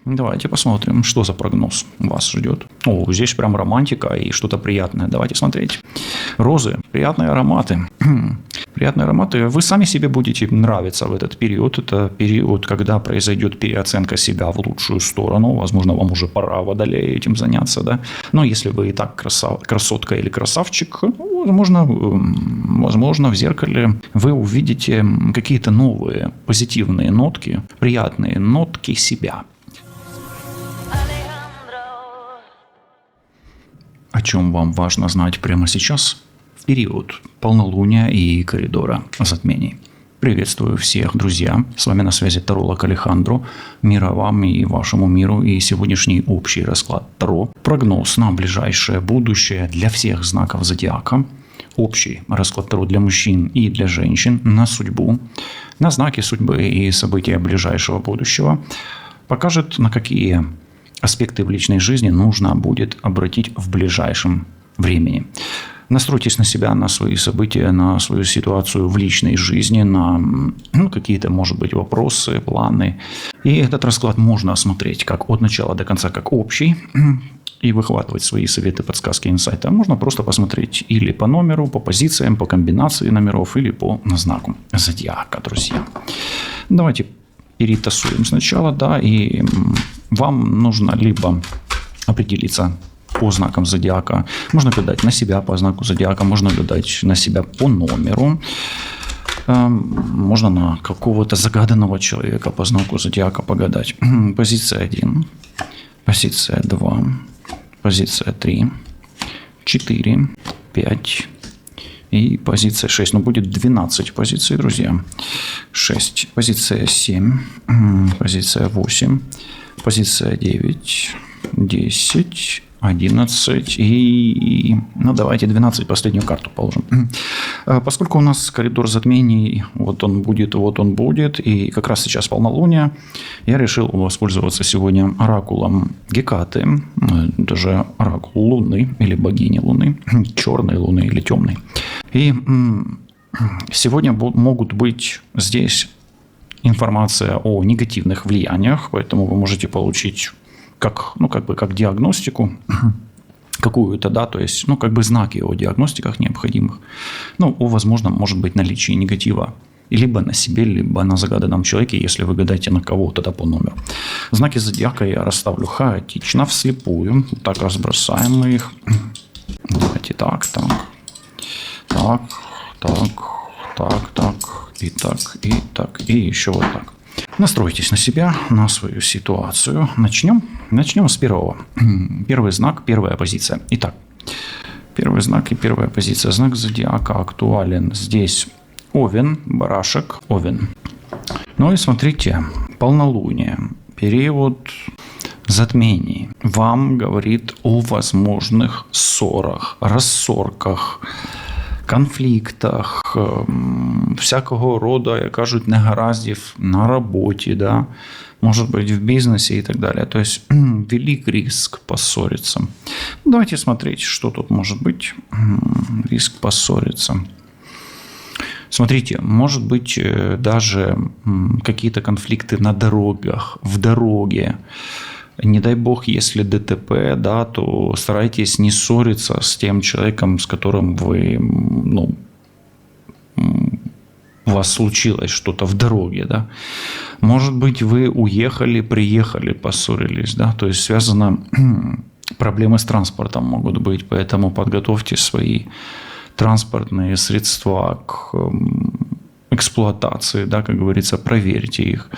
Давайте посмотрим, что за прогноз вас ждет. О, здесь прям романтика и что-то приятное. Давайте смотреть. Розы, приятные ароматы. Приятные ароматы. Вы сами себе будете нравиться в этот период. Это период, когда произойдет переоценка себя в лучшую сторону. Возможно, вам уже пора, водолея, этим заняться. Да? Но если вы и так красотка или красавчик, возможно, в зеркале вы увидите какие-то новые позитивные нотки, приятные нотки себя. О чем вам важно знать прямо сейчас, в период полнолуния и коридора затмений. Приветствую всех, друзья. С вами на связи таролог Алехандро. Мира вам и вашему миру. И сегодняшний общий расклад Таро. Прогноз на ближайшее будущее для всех знаков зодиака. Общий расклад Таро для мужчин и для женщин на судьбу, на знаки судьбы и события ближайшего будущего. Покажет, на какие аспекты в личной жизни нужно будет обратить в ближайшем времени. Настройтесь на себя, на свои события, на свою ситуацию в личной жизни, на какие-то, может быть, вопросы, планы. И этот расклад можно осмотреть как от начала до конца, как общий, и выхватывать свои советы, подсказки, инсайты. А можно просто посмотреть или по номеру, по позициям, по комбинации номеров, или по знаку зодиака, друзья. Давайте перетасуем сначала, да, и вам нужно либо определиться по знакам зодиака, можно гадать на себя по знаку зодиака, можно гадать на себя по номеру, можно на какого-то загаданного человека по знаку зодиака погадать. Позиция 1, позиция 2, позиция 3, 4, 5 и позиция 6. Но будет 12 позиций, друзья. 6. Позиция 7, позиция 8, позиция 9, 10, 11 и... давайте 12, последнюю карту положим. Поскольку у нас коридор затмений, вот он будет, и как раз сейчас полнолуние, я решил воспользоваться сегодня оракулом Гекаты, даже оракул Луны или богини Луны, черной Луны или темной. И сегодня могут быть здесь информация о негативных влияниях, поэтому вы можете получить как диагностику какую-то, да, то есть, знаки о диагностиках необходимых. Возможно, может быть наличие негатива либо на себе, либо на загаданном человеке, если вы гадаете на кого-то, да, по номеру. Знаки зодиака я расставлю хаотично, вслепую. Так, разбросаем мы их. Давайте так, и еще вот так. Настройте на себя, на свою ситуацию. Начнем с первого. Первый знак, первая позиция. Итак, первый знак и первая позиция. Знак зодиака актуален здесь Овен, барашек, Овен. И смотрите, полнолуние, период затмений вам говорит о возможных ссорах, рассорках, конфліктах, всякого рода, як кажуть, негараздів на роботі, да? Может быть, в бизнесе и так далее. То есть, велик риск поссориться. Давайте смотреть, что тут может быть. Риск поссориться. Смотрите, может быть даже какие-то конфликты на дорогах, в дороге. Не дай бог, если ДТП, да, то старайтесь не ссориться с тем человеком, с которым у вас случилось что-то в дороге, да. Может быть, вы уехали, приехали, поссорились, да, то есть проблемы с транспортом могут быть, поэтому подготовьте свои транспортные средства к эксплуатации, да, как говорится, проверьте их.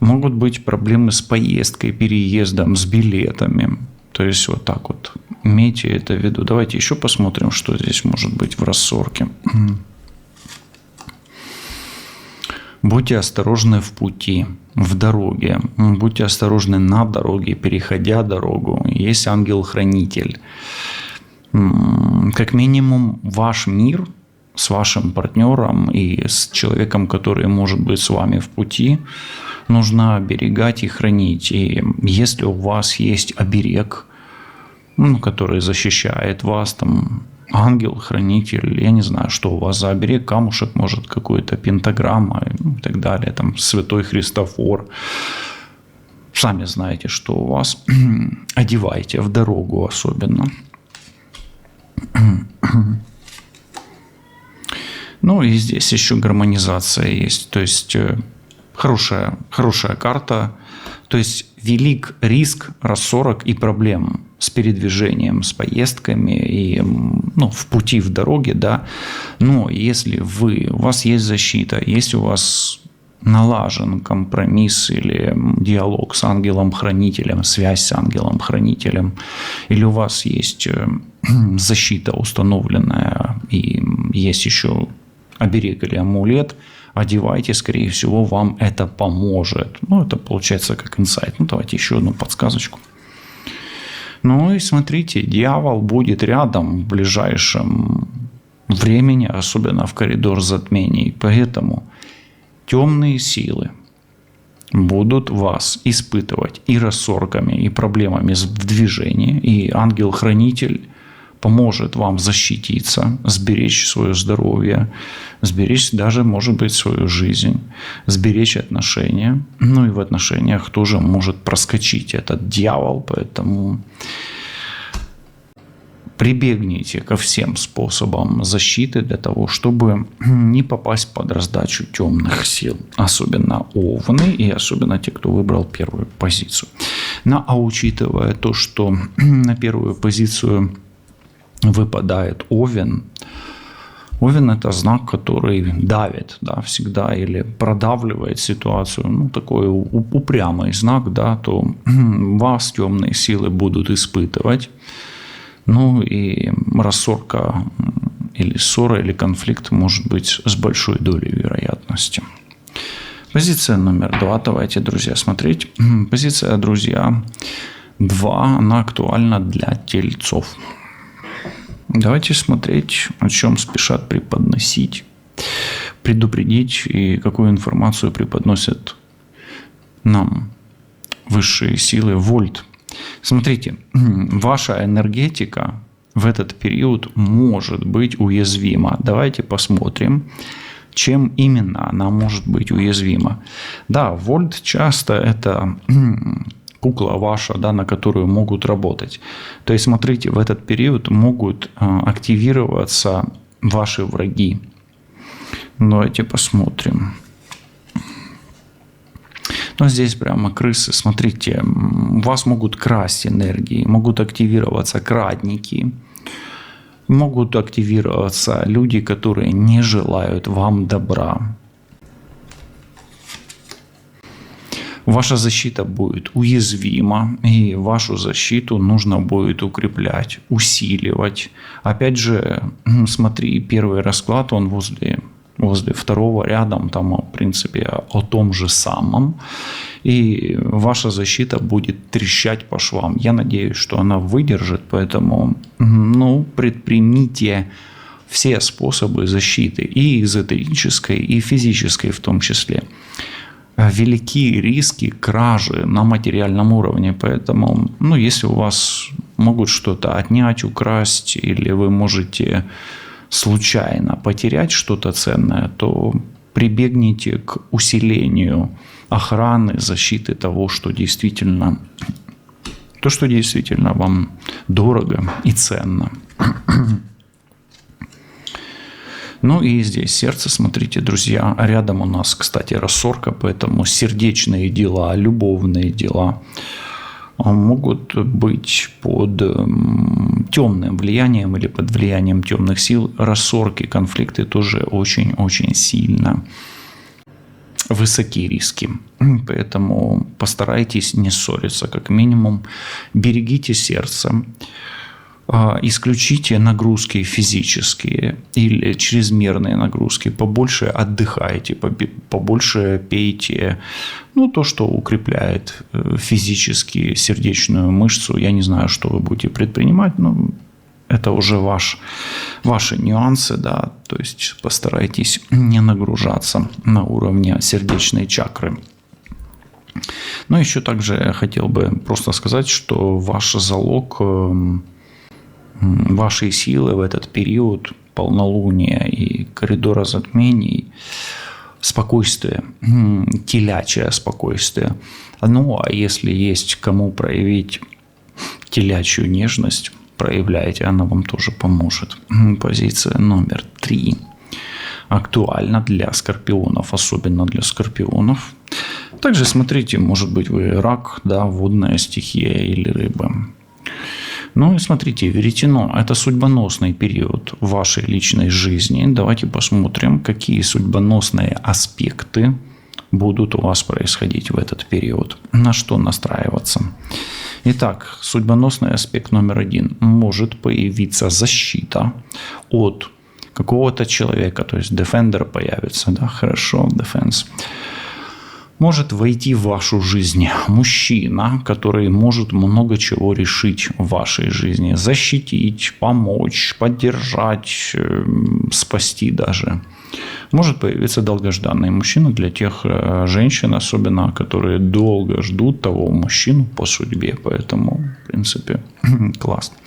Могут быть проблемы с поездкой, переездом, с билетами. То есть вот так вот. Имейте это в виду. Давайте еще посмотрим, что здесь может быть в рассорке. Будьте осторожны в пути, в дороге. Будьте осторожны на дороге, переходя дорогу. Есть ангел-хранитель. Как минимум, ваш мир с вашим партнером и с человеком, который может быть с вами в пути, нужно оберегать и хранить. И если у вас есть оберег, который защищает вас, там, ангел, хранитель, я не знаю, что у вас за оберег, камушек, может, какой-то пентаграмма и так далее, там, святой Христофор. Сами знаете, что у вас. Одевайте в дорогу особенно. Ну и здесь еще гармонизация есть. То есть хорошая карта. То есть велик риск рассорок и проблем с передвижением, с поездками и в пути, в дороге, да. Но если у вас есть защита, если у вас налажен компромисс или диалог с ангелом-хранителем, связь с ангелом-хранителем, или у вас есть защита установленная и есть еще оберег или амулет, одевайте, скорее всего, вам это поможет. Это получается как инсайт. Давайте еще одну подсказочку. И смотрите, дьявол будет рядом в ближайшем времени, особенно в коридор затмений. Поэтому темные силы будут вас испытывать и рассорками, и проблемами в движении. И ангел-хранитель поможет вам защититься, сберечь свое здоровье, сберечь даже, может быть, свою жизнь, сберечь отношения. И в отношениях тоже может проскочить этот дьявол, поэтому прибегните ко всем способам защиты для того, чтобы не попасть под раздачу темных сил. Особенно овны и особенно те, кто выбрал первую позицию. А учитывая то, что на первую позицию выпадает Овен. Овен – это знак, который давит, да, всегда или продавливает ситуацию. Такой упрямый знак, да, то вас темные силы будут испытывать. И рассорка или ссора, или конфликт может быть с большой долей вероятности. Позиция номер 2. Давайте, друзья, смотреть. Позиция, друзья, 2, она актуальна для тельцов. Давайте смотреть, о чем спешат преподносить, предупредить и какую информацию преподносят нам высшие силы Вольт. Смотрите, ваша энергетика в этот период может быть уязвима. Давайте посмотрим, чем именно она может быть уязвима. Да, Вольт часто это кукла ваша, да, на которую могут работать. То есть, смотрите, в этот период могут активироваться ваши враги. Давайте посмотрим. Здесь прямо крысы. Смотрите, вас могут красть энергии, могут активироваться крадники, могут активироваться люди, которые не желают вам добра. Ваша защита будет уязвима, и вашу защиту нужно будет укреплять, усиливать. Опять же, смотри, первый расклад, он возле второго рядом, там, в принципе, о том же самом. И ваша защита будет трещать по швам. Я надеюсь, что она выдержит, поэтому предпримите все способы защиты, и эзотерической, и физической в том числе. Велики риски кражи на материальном уровне, поэтому, если у вас могут что-то отнять, украсть, или вы можете случайно потерять что-то ценное, то прибегните к усилению охраны, защиты того, что действительно вам дорого и ценно. И здесь сердце, смотрите, друзья, рядом у нас, кстати, рассорка, поэтому сердечные дела, любовные дела могут быть под темным влиянием или под влиянием темных сил. Рассорки, конфликты тоже очень-очень сильно высокие риски. Поэтому постарайтесь не ссориться, как минимум. Берегите сердце. Исключите нагрузки физические или чрезмерные нагрузки, побольше отдыхайте, побольше пейте, то, что укрепляет физически сердечную мышцу. Я не знаю, что вы будете предпринимать, но это уже ваши нюансы, да, то есть постарайтесь не нагружаться на уровне сердечной чакры. Еще также я хотел бы просто сказать, что ваш залог вашей силы в этот период полнолуния и коридора затмений спокойствие, телячье спокойствие. Ну, а если есть кому проявить телячью нежность, проявляйте, она вам тоже поможет. Позиция номер 3. Актуально для скорпионов, особенно для скорпионов. Также смотрите, может быть, вы рак, да, водная стихия или рыба. Ну и смотрите, веретено – это судьбоносный период вашей личной жизни. Давайте посмотрим, какие судьбоносные аспекты будут у вас происходить в этот период. На что настраиваться? Итак, судьбоносный аспект номер 1. Может появиться защита от какого-то человека, то есть defender появится, да, хорошо, defense. Может войти в вашу жизнь мужчина, который может много чего решить в вашей жизни. Защитить, помочь, поддержать, спасти даже. Может появиться долгожданный мужчина для тех женщин, особенно, которые долго ждут того мужчину по судьбе. Поэтому, в принципе, классно.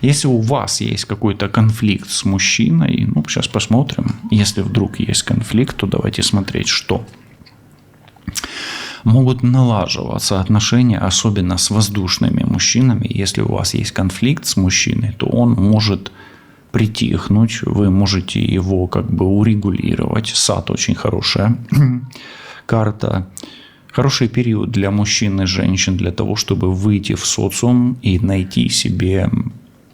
Если у вас есть какой-то конфликт с мужчиной, ну, сейчас посмотрим. Если вдруг есть конфликт, то давайте смотреть, что. Могут налаживаться отношения, особенно с воздушными мужчинами. Если у вас есть конфликт с мужчиной, то он может притихнуть, вы можете его как бы урегулировать. Сад очень хорошая карта. Хороший период для мужчин и женщин для того, чтобы выйти в социум и найти себе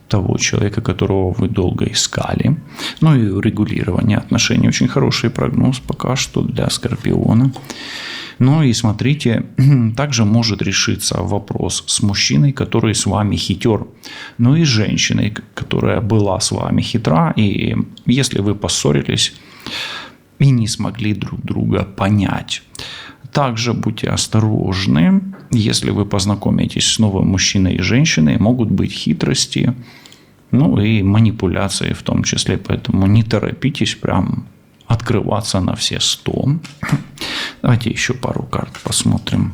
того человека, которого вы долго искали. Ну и урегулирование отношений. Очень хороший прогноз пока что для Скорпиона. Ну и смотрите, также может решиться вопрос с мужчиной, который с вами хитер. Ну и с женщиной, которая была с вами хитра. И если вы поссорились и не смогли друг друга понять. Также будьте осторожны, если вы познакомитесь с новым мужчиной и женщиной, могут быть хитрости, ну и манипуляции в том числе. Поэтому не торопитесь прям открываться на все 100. Давайте еще пару карт посмотрим.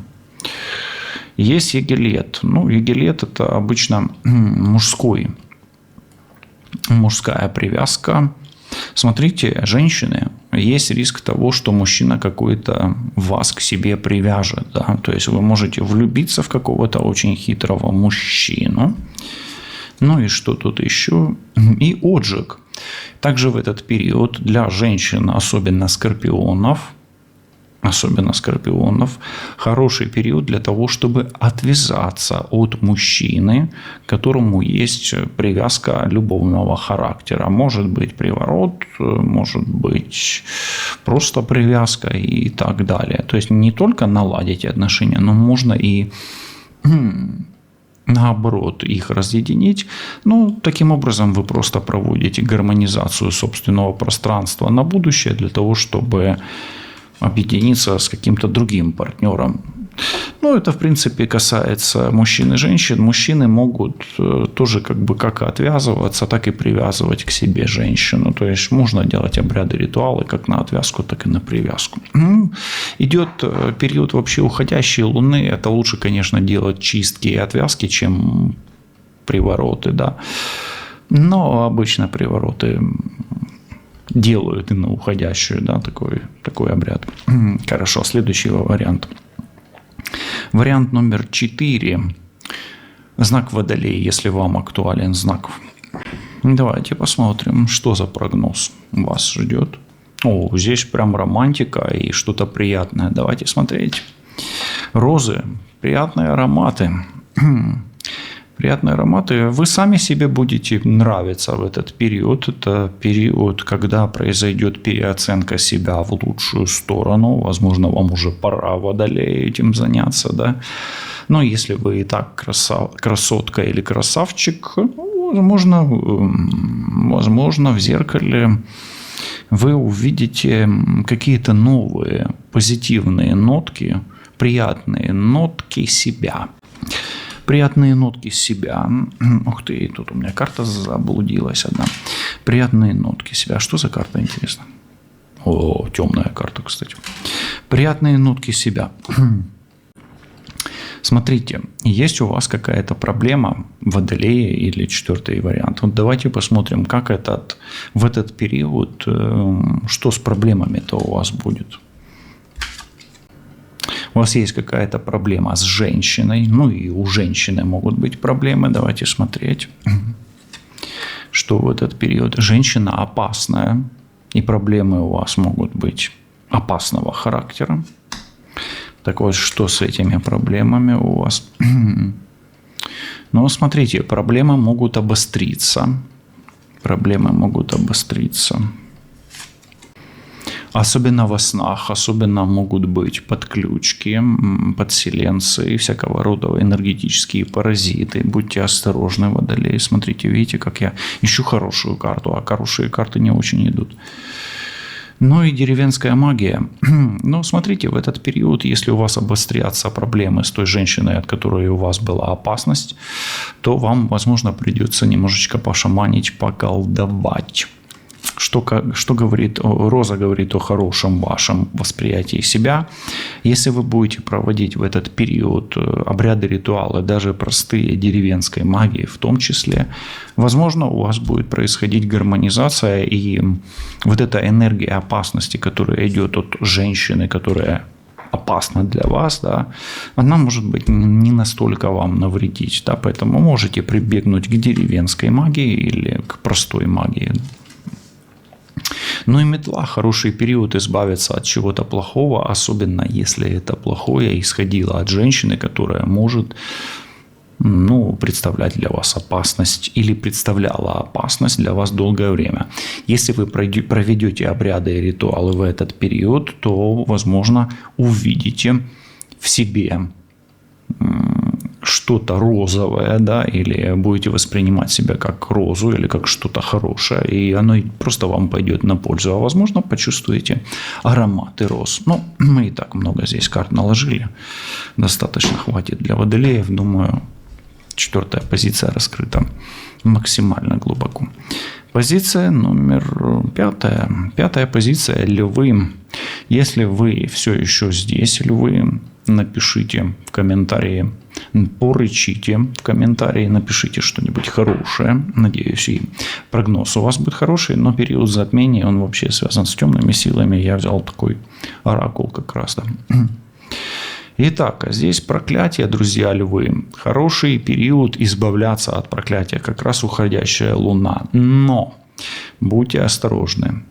Есть егелет. Ну, егелет – это обычно мужская привязка. Смотрите, женщины, есть риск того, что мужчина какой-то вас к себе привяжет. Да? То есть вы можете влюбиться в какого-то очень хитрого мужчину. Ну и что тут еще? И отжиг. Также в этот период для женщин, особенно скорпионов, хороший период для того, чтобы отвязаться от мужчины, к которому есть привязка любовного характера. Может быть приворот, может быть просто привязка и так далее. То есть не только наладить отношения, но можно и наоборот их разъединить. Ну, таким образом вы просто проводите гармонизацию собственного пространства на будущее для того, чтобы объединиться с каким-то другим партнером. Ну, это, в принципе, касается мужчин и женщин. Мужчины могут тоже как отвязываться, так и привязывать к себе женщину. То есть можно делать обряды, ритуалы как на отвязку, так и на привязку. Идет период вообще уходящей Луны. Это лучше, конечно, делать чистки и отвязки, чем привороты, да. Но обычно привороты делают и на уходящую, да, такой обряд. Хорошо, следующий вариант. Вариант номер 4. Знак Водолей, если вам актуален знак. Давайте посмотрим, что за прогноз вас ждет. О, здесь прям романтика и что-то приятное. Давайте смотреть. Розы, приятные ароматы. Приятные ароматы. Вы сами себе будете нравиться в этот период. Это период, когда произойдет переоценка себя в лучшую сторону. Возможно, вам уже пора, Водолей, этим заняться. Да? Но если вы и так красотка или красавчик, возможно, в зеркале вы увидите какие-то новые позитивные нотки, приятные нотки себя. Приятные нотки себя. Ух ты, тут у меня карта заблудилась одна. Приятные нотки себя. Что за карта, интересно? О, темная карта, кстати. Приятные нотки себя. Смотрите, есть у вас какая-то проблема, Водолея или 4-й вариант. Вот давайте посмотрим, как в этот период, что с проблемами-то у вас будет. у вас есть какая-то проблема с женщиной, ну и у женщины могут быть проблемы, давайте смотреть, что в этот период. Женщина опасная, и проблемы у вас могут быть опасного характера. Так вот, что с этими проблемами у вас? Ну, смотрите, проблемы могут обостриться. Проблемы могут обостриться. Особенно во снах, особенно могут быть подключки, подселенцы и всякого рода энергетические паразиты. Будьте осторожны, водолеи. Смотрите, видите, как я ищу хорошую карту, а хорошие карты не очень идут. Ну и деревенская магия. Ну, смотрите, в этот период, если у вас обострятся проблемы с той женщиной, от которой у вас была опасность, то вам, возможно, придется немножечко пошаманить, поколдовать. Что говорит, Роза говорит о хорошем вашем восприятии себя. Если вы будете проводить в этот период обряды, ритуалы, даже простые деревенской магии в том числе, возможно, у вас будет происходить гармонизация, и вот эта энергия опасности, которая идет от женщины, которая опасна для вас, да, она может быть не настолько вам навредить. Да, поэтому можете прибегнуть к деревенской магии или к простой магии. Ну и метла, хороший период избавиться от чего-то плохого, особенно если это плохое исходило от женщины, которая может, ну, представлять для вас опасность или представляла опасность для вас долгое время. Если вы проведете обряды и ритуалы в этот период, то, возможно, увидите в себе что-то розовое, да, или будете воспринимать себя как розу или как что-то хорошее, и оно просто вам пойдет на пользу, а возможно, почувствуете ароматы роз. Ну, мы и так много здесь карт наложили, достаточно хватит для водолеев, думаю, 4-я позиция раскрыта максимально глубоко. Позиция номер 5. 5-я позиция – львы. Если вы все еще здесь, львы, напишите в комментарии, порычите в комментарии, напишите что-нибудь хорошее. Надеюсь, и прогноз у вас будет хороший, но период затмения, он вообще связан с темными силами. Я взял такой оракул как раз. Да. Итак, здесь проклятие, друзья львы. Хороший период избавляться от проклятия, как раз уходящая луна. Но будьте осторожны,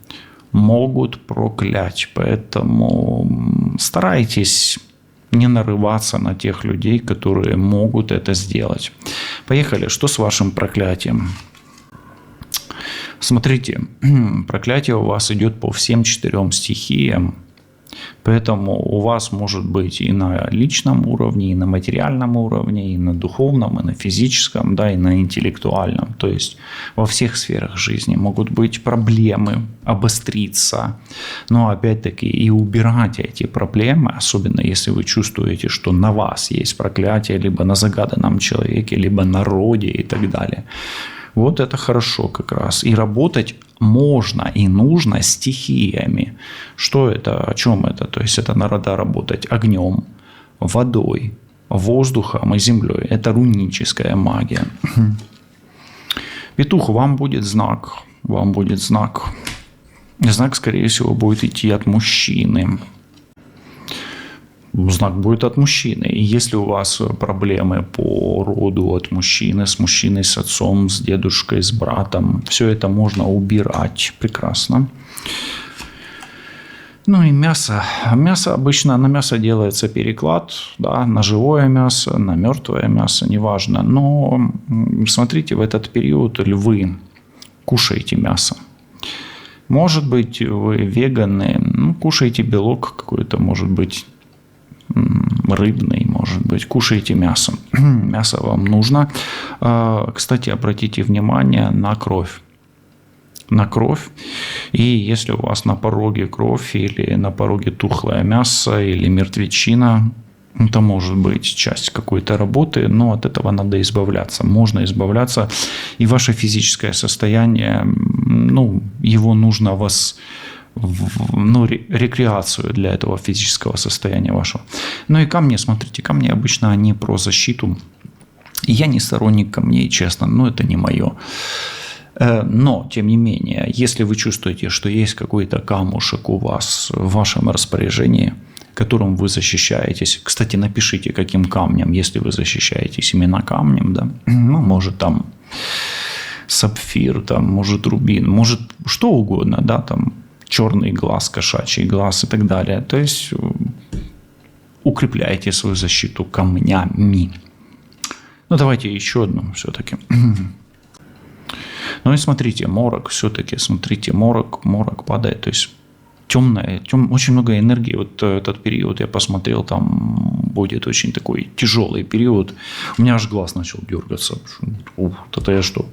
могут проклять, поэтому старайтесь не нарываться на тех людей, которые могут это сделать. Поехали, что с вашим проклятием? Смотрите, проклятие у вас идет по всем 4 стихиям. Поэтому у вас может быть и на личном уровне, и на материальном уровне, и на духовном, и на физическом, да, и на интеллектуальном. То есть во всех сферах жизни могут быть проблемы, обостриться. Но опять-таки и убирать эти проблемы, особенно если вы чувствуете, что на вас есть проклятие, либо на загаданном человеке, либо на роде и так далее. Вот это хорошо как раз. И работать можно и нужно стихиями. Что это? О чем это? То есть это надо работать огнем, водой, воздухом и землей. Это руническая магия. Петух, вам будет знак. Вам будет знак. Знак, скорее всего, будет идти от мужчины. Знак будет от мужчины. И если у вас проблемы по роду от мужчины, с мужчиной, с отцом, с дедушкой, с братом, все это можно убирать. Прекрасно. Ну и мясо. Мясо обычно, на мясо делается переклад, да, на живое мясо, на мертвое мясо, неважно. Но смотрите, в этот период львы, кушайте мясо. Может быть, вы веганы, ну, кушайте белок какой-то, может быть, рыбный, может быть, кушайте мясо. Мясо вам нужно. Кстати, обратите внимание на кровь. На кровь. И если у вас на пороге кровь или на пороге тухлое мясо или мертвечина, это может быть часть какой-то работы, но от этого надо избавляться. Можно избавляться. И ваше физическое состояние, ну, его нужно рекреацию для этого физического состояния вашего. Ну и камни, смотрите, камни обычно они про защиту. Я не сторонник камней, честно, но это не мое. Но, тем не менее, если вы чувствуете, что есть какой-то камушек у вас в вашем распоряжении, которым вы защищаетесь. Кстати, напишите, каким камнем, если вы защищаетесь именно камнем, да, ну, может, там сапфир, там, может, рубин, может, что угодно, да, там, черный глаз, кошачий глаз и так далее. То есть укрепляйте свою защиту камнями. Ну, давайте еще одну все-таки. Ну и смотрите, морок все-таки, смотрите, морок падает, то есть очень много энергии. Вот этот период я посмотрел, там будет очень такой тяжелый период. У меня аж глаз начал дергаться. Это я что?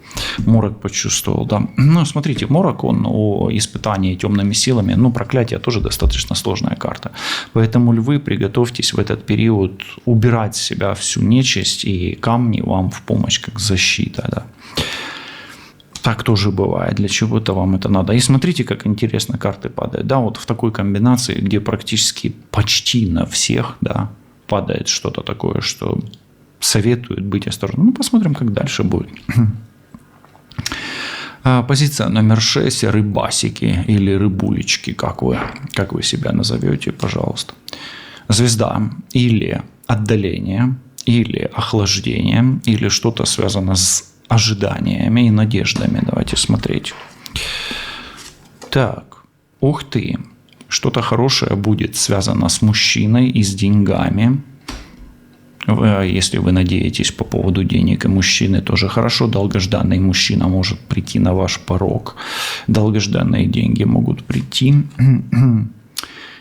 Морок почувствовал, да. Ну, смотрите, морок, он о испытании темными силами, ну, проклятие тоже достаточно сложная карта. Поэтому, львы, приготовьтесь в этот период убирать с себя всю нечисть, и камни вам в помощь, как защита, да. Так тоже бывает, для чего-то вам это надо. И смотрите, как интересно карты падают. Да, вот в такой комбинации, где практически почти на всех, да, падает что-то такое, что советует быть осторожным. Ну, посмотрим, как дальше будет. Позиция номер 6. Рыбасики или рыбулечки, как вы себя назовете, пожалуйста. Звезда или отдаление, или охлаждение, или что-то связано с ожиданиями и надеждами. Давайте смотреть. Так, ух ты, что-то хорошее будет связано с мужчиной и с деньгами. Если вы надеетесь по поводу денег и мужчины, тоже хорошо. Долгожданный мужчина может прийти на ваш порог. Долгожданные деньги могут прийти.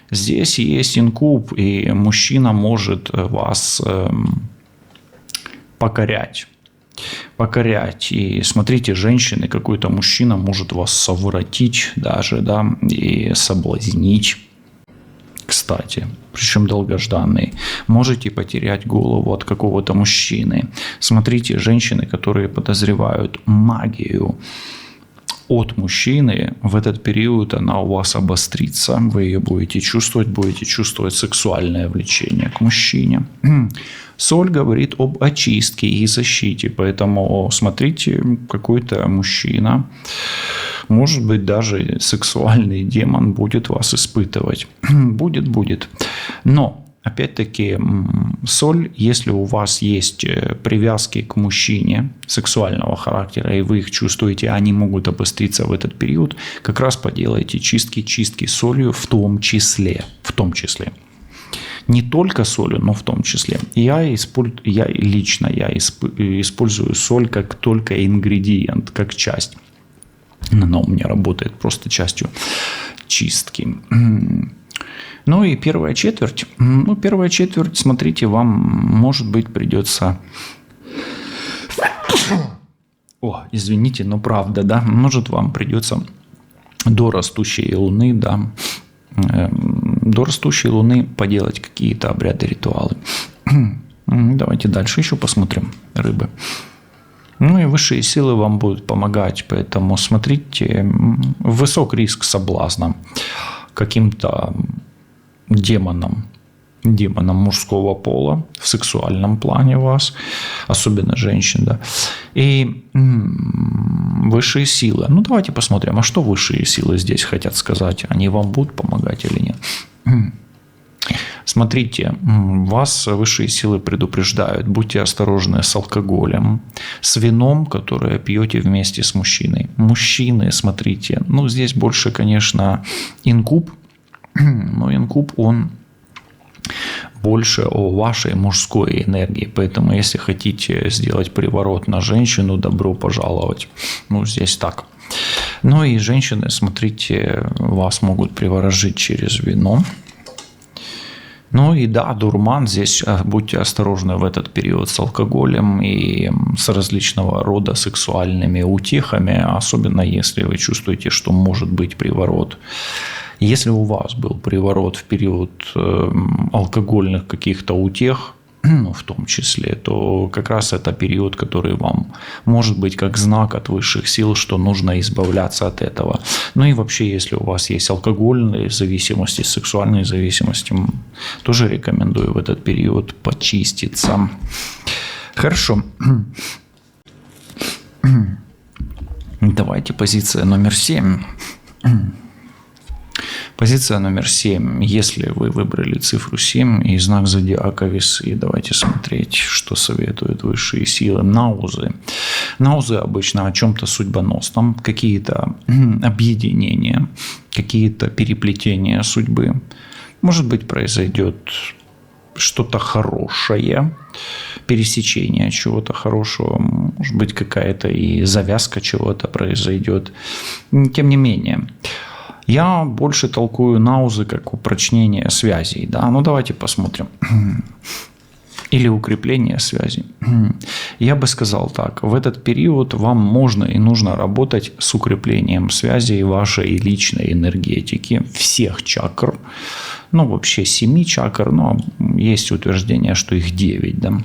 Здесь есть инкуб, и мужчина может вас покорять. И смотрите, женщины, какой-то мужчина может вас совратить даже, да, и соблазнить, кстати, причем долгожданный. Можете потерять голову от какого-то мужчины. Смотрите, женщины, которые подозревают магию от мужчины, в этот период она у вас обострится, вы ее будете чувствовать сексуальное влечение к мужчине. Соль говорит об очистке и защите, поэтому смотрите, какой-то мужчина, может быть, даже сексуальный демон будет вас испытывать. Будет. Но, опять-таки, соль, если у вас есть привязки к мужчине сексуального характера, и вы их чувствуете, они могут обостриться в этот период, как раз поделайте чистки солью в том числе. Не только солью, но в том числе. Я использую соль как только ингредиент, как часть. Она у меня работает просто частью чистки. Ну и первая четверть. Смотрите, вам, может быть, придется... Извините, но правда, да? Может, вам придется до растущей луны, да, до растущей луны поделать какие-то обряды, ритуалы. Давайте дальше еще посмотрим, рыбы. Ну и высшие силы вам будут помогать, поэтому смотрите, высок риск соблазна каким-то демоном мужского пола в сексуальном плане вас, особенно женщин, да. И высшие силы. Ну, давайте посмотрим, а что высшие силы здесь хотят сказать? Они вам будут помогать или нет? Смотрите, вас высшие силы предупреждают, будьте осторожны с алкоголем, с вином, которое пьете вместе с мужчиной. Мужчины, смотрите, ну, здесь больше, конечно, инкуб, но инкуб, он больше о вашей мужской энергии. Поэтому, если хотите сделать приворот на женщину, добро пожаловать. Ну, здесь так. Ну и женщины, смотрите, вас могут приворожить через вино. Ну и да, дурман, здесь будьте осторожны в этот период с алкоголем и с различного рода сексуальными утехами, особенно если вы чувствуете, что может быть приворот. Если у вас был приворот в период алкогольных каких-то утех, ну, в том числе, то как раз это период, который вам может быть как знак от высших сил, что нужно избавляться от этого. Ну и вообще, если у вас есть алкогольные зависимости, сексуальные зависимости, тоже рекомендую в этот период почиститься. Хорошо. Давайте позиция номер 7. Позиция номер 7. Если вы выбрали цифру 7 и знак зодиака Весы, давайте смотреть, что советуют высшие силы. Наузы. Наузы обычно о чем-то судьбоносном, какие-то объединения, какие-то переплетения судьбы. Может быть, произойдет что-то хорошее, пересечение чего-то хорошего, может быть, какая-то и завязка чего-то произойдет. Тем не менее, я больше толкую наузы как упрочнение связей. Да? Ну, давайте посмотрим. Или укрепление связей. Я бы сказал так. В этот период вам можно и нужно работать с укреплением связей вашей личной энергетики, всех чакр. Ну, вообще 7 чакр, но есть утверждение, что их 9, да.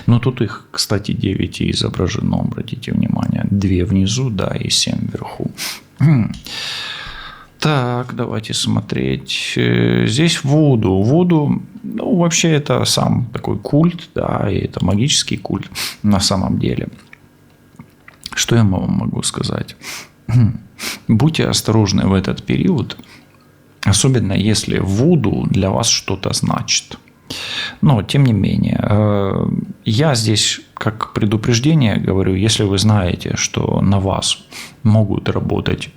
Но тут их, кстати, 9 и изображено, обратите внимание. 2 внизу, да, и 7 вверху. Так, давайте смотреть. Здесь вуду. Вуду, ну, вообще это сам такой культ, да, и это магический культ на самом деле. Что я вам могу сказать? Будьте осторожны в этот период, особенно если вуду для вас что-то значит. Но, тем не менее, я здесь как предупреждение говорю, если вы знаете, что на вас могут работать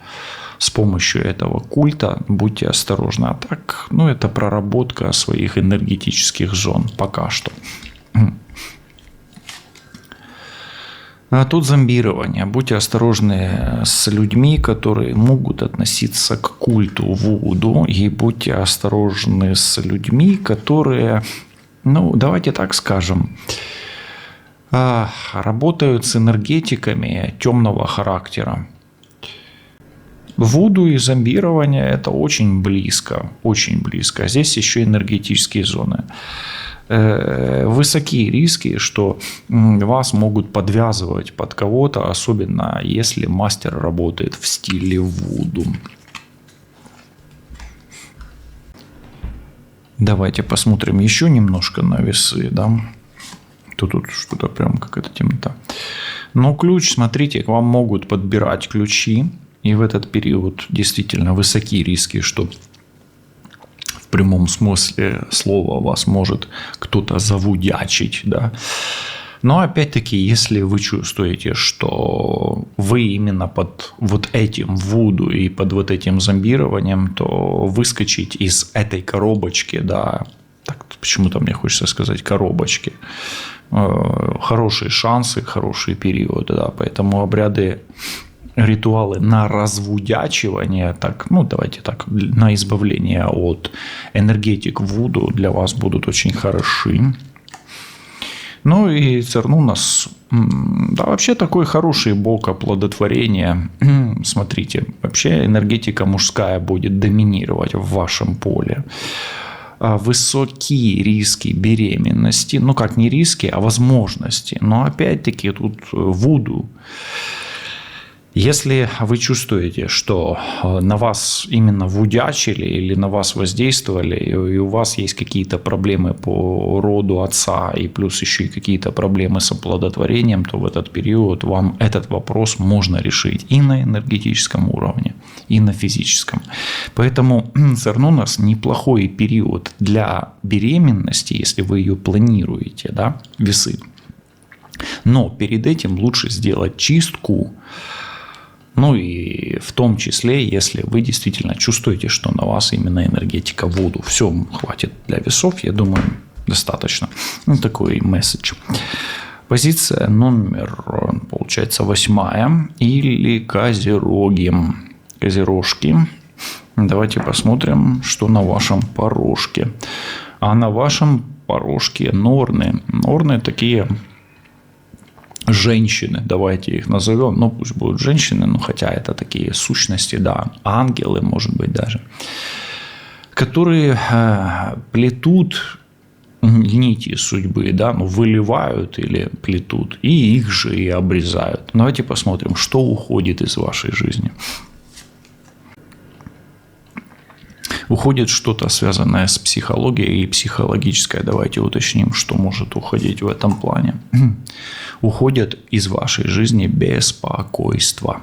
с помощью этого культа, будьте осторожны. А так, ну, это проработка своих энергетических зон пока что. А тут зомбирование. Будьте осторожны с людьми, которые могут относиться к культу вуду. И будьте осторожны с людьми, которые, ну, давайте так скажем, работают с энергетиками темного характера. Вуду и зомбирование – это очень близко, очень близко. Здесь еще энергетические зоны. Высокие риски, что вас могут подвязывать под кого-то, особенно если мастер работает в стиле вуду. Давайте посмотрим еще немножко на весы. Да? Тут что-то прям какая-то темнота. Но ключ, смотрите, к вам могут подбирать ключи. И в этот период действительно высокие риски, что в прямом смысле слова вас может кто-то завудячить. Да? Но опять-таки, если вы чувствуете, что вы именно под вот этим вуду и под вот этим зомбированием, то выскочить из этой коробочки, да, так почему-то мне хочется сказать коробочки, хорошие шансы, хороший период. Да, поэтому обряды, ритуалы на развудячивание, так, ну давайте так, на избавление от энергетик вуду для вас будут очень хороши. Ну и Цернунас, да, вообще такой хороший бог оплодотворения. Смотрите, вообще энергетика мужская будет доминировать в вашем поле. Высокие риски беременности, ну как не риски, а возможности. Но опять-таки тут вуду. Если вы чувствуете, что на вас именно вудячили или на вас воздействовали, и у вас есть какие-то проблемы по роду отца, и плюс еще и какие-то проблемы с оплодотворением, то в этот период вам этот вопрос можно решить и на энергетическом уровне, и на физическом. Поэтому Цернунас неплохой период для беременности, если вы ее планируете, да, весы. Но перед этим лучше сделать чистку. Ну и в том числе, если вы действительно чувствуете, что на вас именно энергетика вуду. Все, хватит для весов, я думаю, достаточно. Ну, такой месседж. Позиция номер, получается, 8 или Козероги. Козерожки. Давайте посмотрим, что на вашем порожке. А на вашем порожке норны. Норны такие... Женщины, давайте их назовем, ну пусть будут женщины, но хотя это такие сущности, да, ангелы, может быть, даже, которые плетут нити судьбы, да, ну, выливают или плетут, и их же и обрезают. Давайте посмотрим, что уходит из вашей жизни. Уходит что-то, связанное с психологией и психологическое. Давайте уточним, что может уходить в этом плане. Уходит из вашей жизни беспокойство.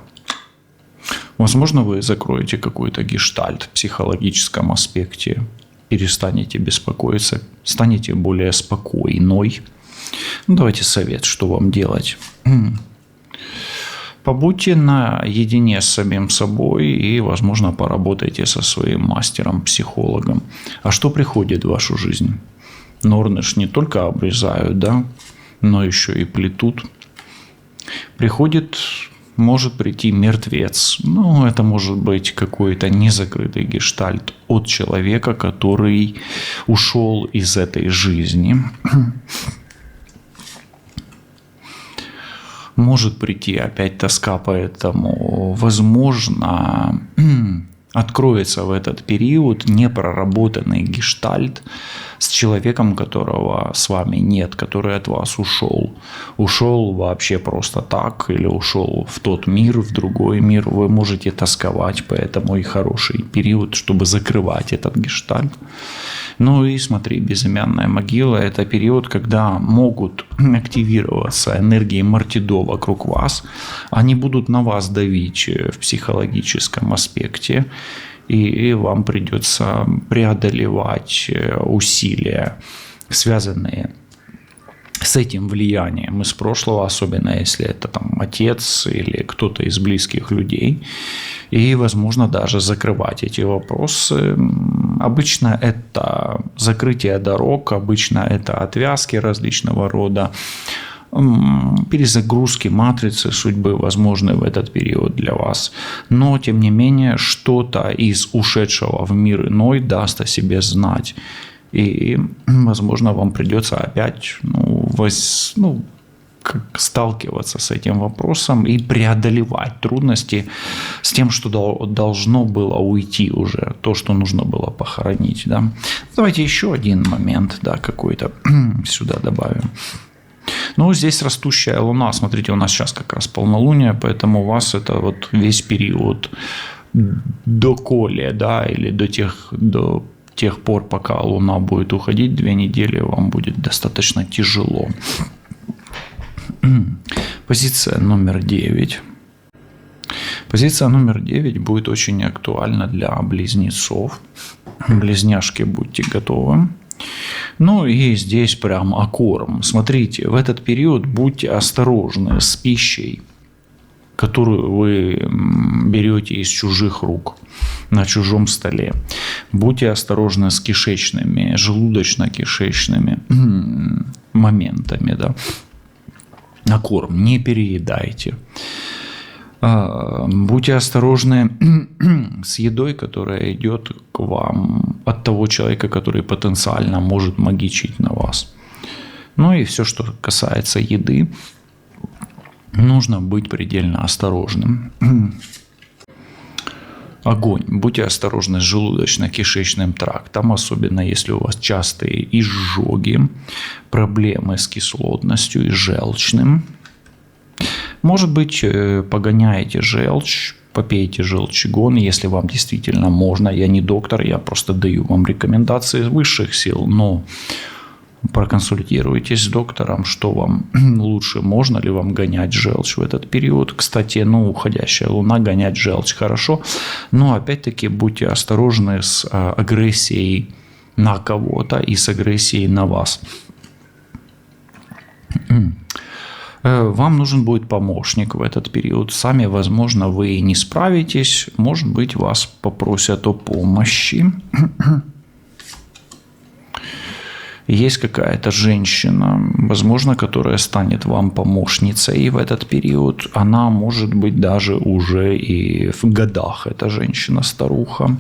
Возможно, вы закроете какой-то гештальт в психологическом аспекте, перестанете беспокоиться, станете более спокойной. Ну, давайте совет, что вам делать. Побудьте наедине с самим собой и, возможно, поработайте со своим мастером-психологом. А что приходит в вашу жизнь? Норны ж не только обрезают, да, но еще и плетут. Может прийти мертвец. Ну, это может быть какой-то незакрытый гештальт от человека, который ушел из этой жизни. Может прийти опять тоска по этому. Возможно, откроется в этот период непроработанный гештальт с человеком, которого с вами нет, который от вас ушел. Ушел вообще просто так или ушел в тот мир, в другой мир. Вы можете тосковать, поэтому и хороший период, чтобы закрывать этот гештальт. Ну и смотри, безымянная могила – это период, когда могут активироваться энергии Мартидо вокруг вас. Они будут на вас давить в психологическом аспекте. И вам придется преодолевать усилия, связанные с этим влиянием из прошлого, особенно если это там отец или кто-то из близких людей. И, возможно, даже закрывать эти вопросы. Обычно это закрытие дорог, обычно это отвязки различного рода, перезагрузки матрицы судьбы возможны в этот период для вас. Но, тем не менее, что-то из ушедшего в мир иной даст о себе знать. И, возможно, вам придется опять сталкиваться с этим вопросом и преодолевать трудности с тем, что должно было уйти уже, то, что нужно было похоронить. Да? Давайте еще один момент, да, какой-то сюда добавим. Ну, здесь растущая луна. Смотрите, у нас сейчас как раз полнолуние, поэтому у вас это вот весь период доколе, да, или до тех пор, пока луна будет уходить, 2 недели вам будет достаточно тяжело. Позиция номер 9. Позиция номер 9 будет очень актуальна для близнецов. Близняшки, будьте готовы. Ну и здесь прям аккором. Смотрите, в этот период будьте осторожны с пищей, которую вы берете из чужих рук на чужом столе. Будьте осторожны с кишечными, желудочно-кишечными моментами. Да? На корм не переедайте. Будьте осторожны с едой, которая идет к вам от того человека, который потенциально может магичить на вас. Ну и все, что касается еды, нужно быть предельно осторожным. Огонь. Будьте осторожны с желудочно-кишечным трактом, особенно если у вас частые изжоги, проблемы с кислотностью и желчным. Может быть, погоняете желчь, попейте желчегон, если вам действительно можно. Я не доктор, я просто даю вам рекомендации высших сил, но проконсультируйтесь с доктором, что вам лучше, можно ли вам гонять желчь в этот период. Кстати, уходящая луна, гонять желчь хорошо, но опять-таки будьте осторожны с агрессией на кого-то и с агрессией на вас. Вам нужен будет помощник в этот период. Сами, возможно, вы не справитесь. Может быть, вас попросят о помощи. Есть какая-то женщина, возможно, которая станет вам помощницей в этот период. Она может быть даже уже и в годах, эта женщина-старуха.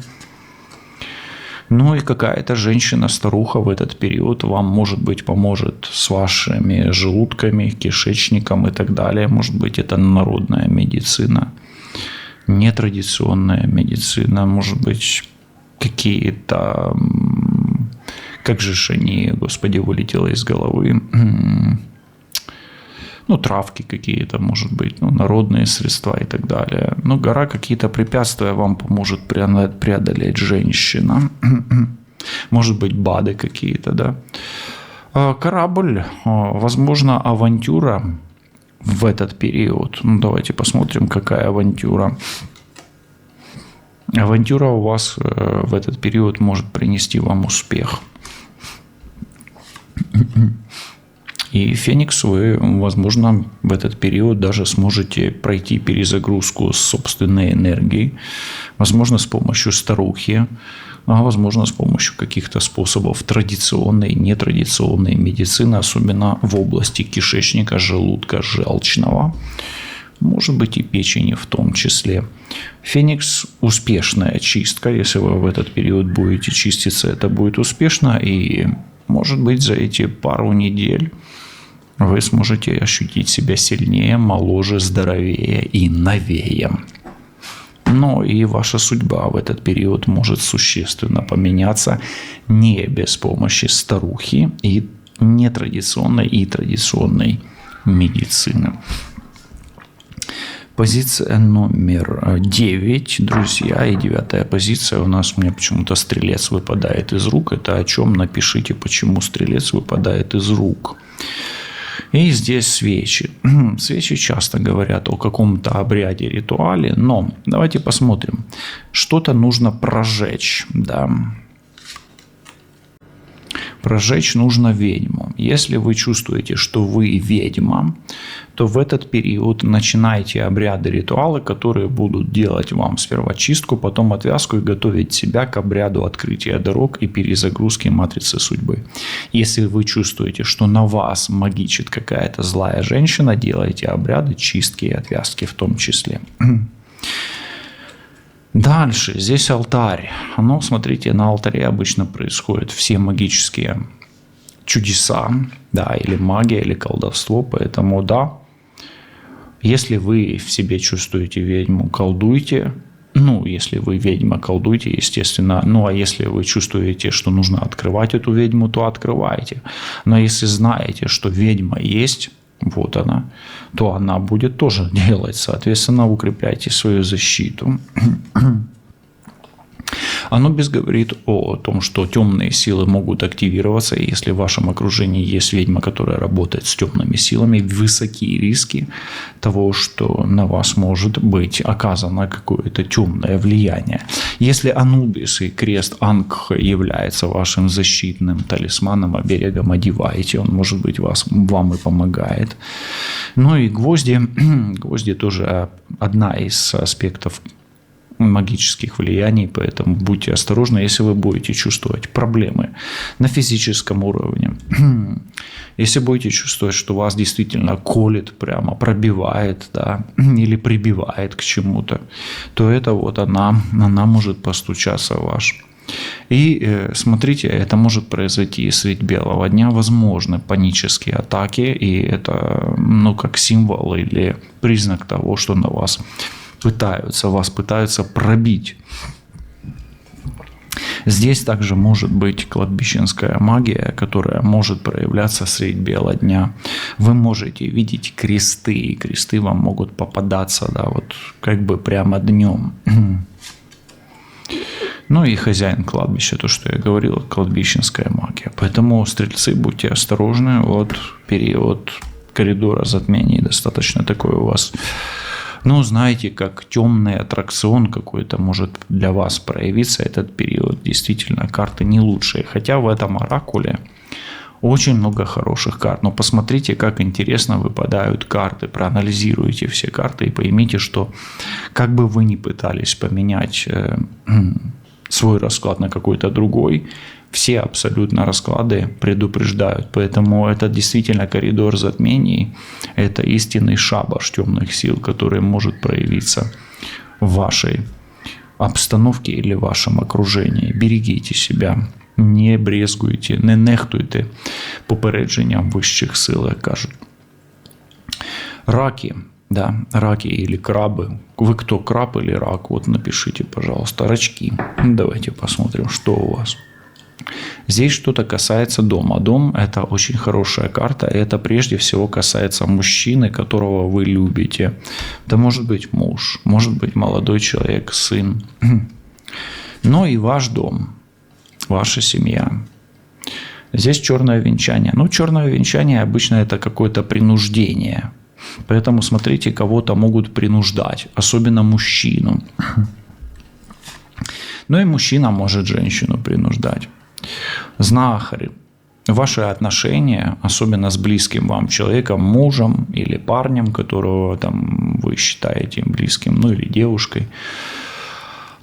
Ну и какая-то женщина-старуха в этот период вам, может быть, поможет с вашими желудками, кишечником и так далее. Может быть, это народная медицина, нетрадиционная медицина, может быть, какие-то... Как же они, господи, вылетело из головы... травки какие-то, может быть, народные средства и так далее. Гора какие-то препятствия вам поможет преодолеть женщина. Может быть, БАДы какие-то, да. Корабль, возможно, авантюра в этот период. Давайте посмотрим, какая авантюра. Авантюра у вас в этот период может принести вам успех. И Феникс вы, возможно, в этот период даже сможете пройти перезагрузку собственной энергии. Возможно, с помощью старухи, а возможно, с помощью каких-то способов традиционной и нетрадиционной медицины, особенно в области кишечника, желудка, желчного. Может быть, и печени в том числе. Феникс – успешная чистка. Если вы в этот период будете чиститься, это будет успешно. И, может быть, за эти пару недель вы сможете ощутить себя сильнее, моложе, здоровее и новее. Но и ваша судьба в этот период может существенно поменяться не без помощи старухи и нетрадиционной и традиционной медицины. Позиция номер 9, друзья, и 9-я позиция у нас, у меня почему-то стрелец выпадает из рук. Это о чем? Напишите, почему стрелец выпадает из рук. И здесь свечи. Свечи часто говорят о каком-то обряде, ритуале, но давайте посмотрим. Что-то нужно прожечь, да. Прожечь нужно ведьму. Если вы чувствуете, что вы ведьма, то в этот период начинайте обряды, ритуалы, которые будут делать вам сперва чистку, потом отвязку и готовить себя к обряду открытия дорог и перезагрузки матрицы судьбы. Если вы чувствуете, что на вас магичит какая-то злая женщина, делайте обряды, чистки и отвязки в том числе. Дальше, здесь алтарь. Ну, смотрите, на алтаре обычно происходят все магические чудеса, да, или магия, или колдовство, поэтому, да, если вы в себе чувствуете ведьму, колдуйте. Ну, если вы ведьма, колдуйте, естественно. Ну, а если вы чувствуете, что нужно открывать эту ведьму, то открывайте. Но если знаете, что ведьма есть, вот она, то она будет тоже делать. Соответственно, укрепляйте свою защиту. Анубис говорит о том, что темные силы могут активироваться, и если в вашем окружении есть ведьма, которая работает с темными силами, высокие риски того, что на вас может быть оказано какое-то темное влияние. Если Анубис и крест Ангха является вашим защитным талисманом, оберегом, одевайте, он, может быть, вам и помогает. Ну и гвозди. Гвозди тоже одна из аспектов магических влияний, поэтому будьте осторожны, если вы будете чувствовать проблемы на физическом уровне. Если будете чувствовать, что вас действительно колет, прямо пробивает, да, или прибивает к чему-то, то это вот она может постучаться в ваш. И смотрите, это может произойти средь белого дня, возможны панические атаки, и это, ну, как символ или признак того, что на вас пытаются пробить. Здесь также может быть кладбищенская магия, которая может проявляться средь бела дня. Вы можете видеть кресты, и кресты вам могут попадаться, да, вот как бы прямо днем. Ну и хозяин кладбища, то, что я говорил, кладбищенская магия. Поэтому, стрельцы, будьте осторожны, вот период коридора затмений достаточно такой у вас. Ну, знаете, как темный аттракцион какой-то может для вас проявиться этот период. Действительно, карты не лучшие. Хотя в этом оракуле очень много хороших карт. Но посмотрите, как интересно выпадают карты. Проанализируйте все карты и поймите, что как бы вы ни пытались поменять свой расклад на какой-то другой, все абсолютно расклады предупреждают. Поэтому это действительно коридор затмений. Это истинный шабаш темных сил, который может проявиться в вашей обстановке или в вашем окружении. Берегите себя, не брезгуйте, не нехтуйте попередженням вищих сил, як кажуть. Раки. Да, раки или крабы. Вы кто, краб или рак? Вот напишите, пожалуйста, рачки. Давайте посмотрим, что у вас. Здесь что-то касается дома. Дом – это очень хорошая карта. И это прежде всего касается мужчины, которого вы любите. Это может быть муж, может быть молодой человек, сын. Но и ваш дом, ваша семья. Здесь черное венчание. Ну, черное венчание обычно это какое-то принуждение. Поэтому смотрите, кого-то могут принуждать, особенно мужчину. Но и мужчина может женщину принуждать. Знахарь. Ваши отношения, особенно с близким вам человеком, мужем или парнем, которого там вы считаете близким, ну или девушкой,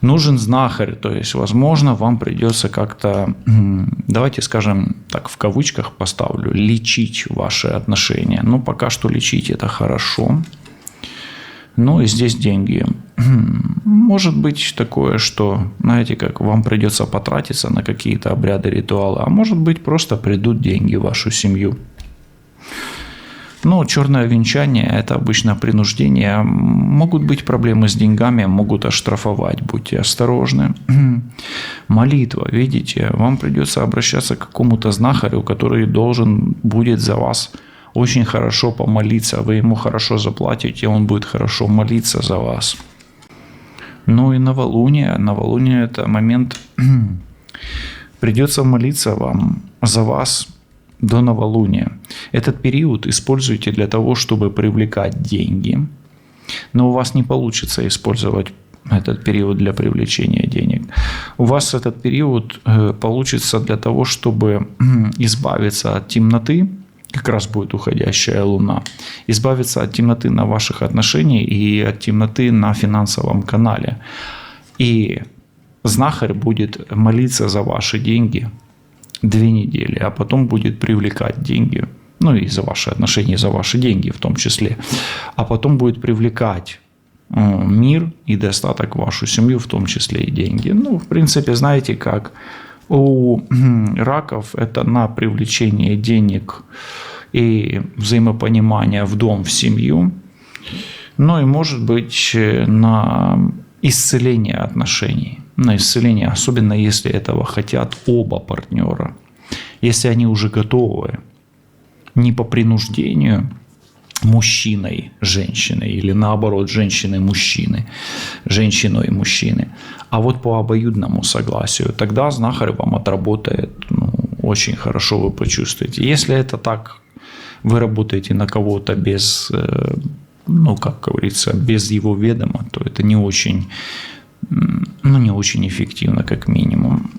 нужен знахарь. То есть, возможно, вам придется как-то, давайте скажем так, в кавычках поставлю, лечить ваши отношения. Ну, пока что лечить это хорошо. Ну и здесь деньги. Может быть такое, что, знаете, как вам придется потратиться на какие-то обряды, ритуалы, а может быть просто придут деньги в вашу семью. Но черное венчание – это обычно принуждение. Могут быть проблемы с деньгами, могут оштрафовать, будьте осторожны. Молитва, видите, вам придется обращаться к какому-то знахарю, который должен будет за вас очень хорошо помолиться, вы ему хорошо заплатите, он будет хорошо молиться за вас. Ну и новолуние. Новолуние – это момент, придется молиться вам за вас до новолуния. Этот период используйте для того, чтобы привлекать деньги, но у вас не получится использовать этот период для привлечения денег. У вас этот период получится для того, чтобы избавиться от темноты, как раз будет уходящая луна, избавиться от темноты на ваших отношениях и от темноты на финансовом канале. И знахарь будет молиться за ваши деньги 2 недели, а потом будет привлекать деньги, ну и за ваши отношения, за ваши деньги в том числе, а потом будет привлекать мир и достаток в вашу семью, в том числе и деньги. Ну, в принципе, знаете, как у раков это на привлечение денег и взаимопонимание в дом, в семью, ну и может быть на исцеление отношений, на исцеление, особенно если этого хотят оба партнера, если они уже готовы, не по принуждению мужчиной, женщиной, или наоборот, женщиной-мужчины, женщиной-мужчины, а вот по обоюдному согласию, тогда знахарь вам отработает, очень хорошо вы почувствуете. Если это так, вы работаете на кого-то без, как говорится, без его ведома, то это не очень, не очень эффективно, как минимум.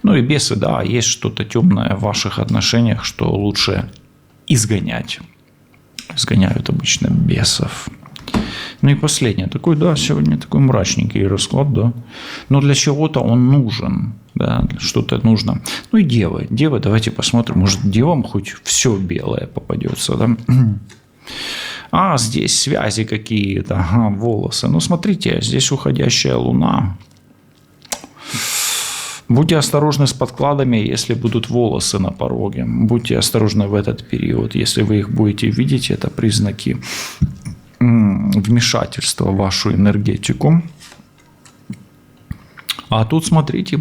Ну и бесы, да, есть что-то темное в ваших отношениях, что лучше изгонять. Изгоняют обычно бесов. Ну и последнее. Сегодня такой мрачненький расклад, да. Но для чего-то он нужен, да, что-то нужно. Ну и девы. Девы, давайте посмотрим, может, девам хоть все белое попадется, да. А здесь связи какие-то, волосы. Ну смотрите, здесь уходящая луна. Будьте осторожны с подкладами, если будут волосы на пороге. Будьте осторожны в этот период. Если вы их будете видеть, это признаки вмешательства в вашу энергетику. А тут смотрите,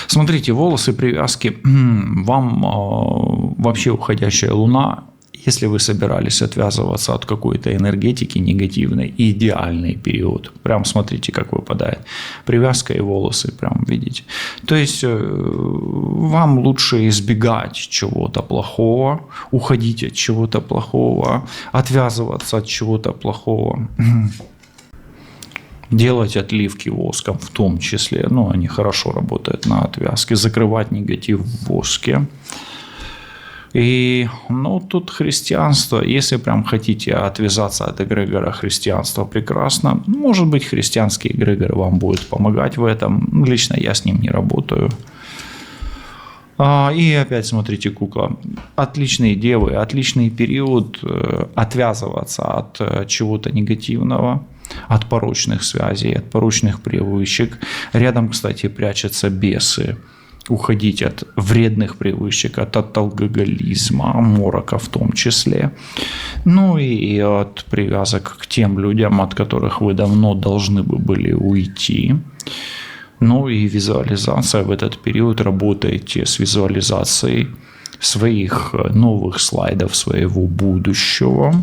смотрите, волосы, привязки. Вам вообще уходящая луна, если вы собирались отвязываться от какой-то энергетики негативной, идеальный период. Прям смотрите, как выпадает. Привязка и волосы, прям видите. То есть вам лучше избегать чего-то плохого, уходить от чего-то плохого, отвязываться от чего-то плохого. Делать отливки воском в том числе. Они хорошо работают на отвязке. Закрывать негатив в воске. И, тут христианство, если прям хотите отвязаться от эгрегора христианства, прекрасно. Может быть, христианский эгрегор вам будет помогать в этом. Лично я с ним не работаю. И опять смотрите, кукла. Отличные девы, отличный период отвязываться от чего-то негативного, от порочных связей, от порочных привычек. Рядом, кстати, прячутся бесы. Уходить от вредных привычек, от алкоголизма, морока в том числе. Ну и от привязок к тем людям, от которых вы давно должны бы были уйти. Ну и визуализация. В этот период работаете с визуализацией своих новых слайдов, своего будущего.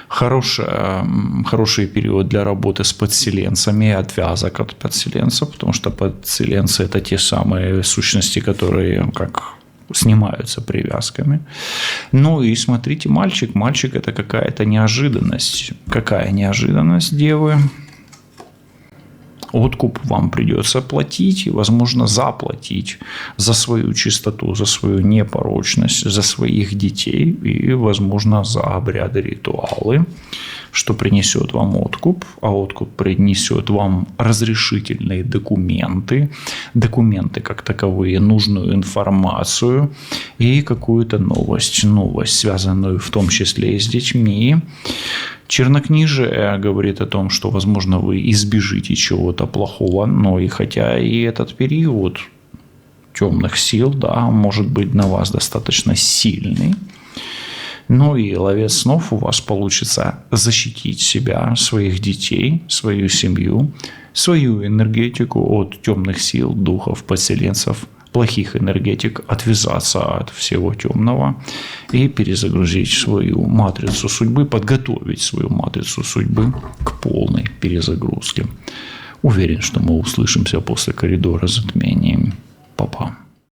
Хороший период для работы с подселенцами, отвязок от подселенцев, потому что подселенцы – это те самые сущности, которые как снимаются привязками. Ну и смотрите, мальчик. Мальчик – это какая-то неожиданность. Какая неожиданность, девы? Откуп вам придется платить и, возможно, заплатить за свою чистоту, за свою непорочность, за своих детей и, возможно, за обряды, ритуалы, что принесет вам откуп. А откуп принесет вам разрешительные документы, документы как таковые, нужную информацию и какую-то новость, связанную в том числе и с детьми. Чернокнижие говорит о том, что, возможно, вы избежите чего-то плохого, но и хотя и этот период темных сил, да, может быть на вас достаточно сильный, но и ловец снов у вас получится защитить себя, своих детей, свою семью, свою энергетику от темных сил, духов, подселенцев, плохих энергетик, отвязаться от всего темного и перезагрузить свою матрицу судьбы, подготовить свою матрицу судьбы к полной перезагрузке. Уверен, что мы услышимся после коридора затмений. Па-па.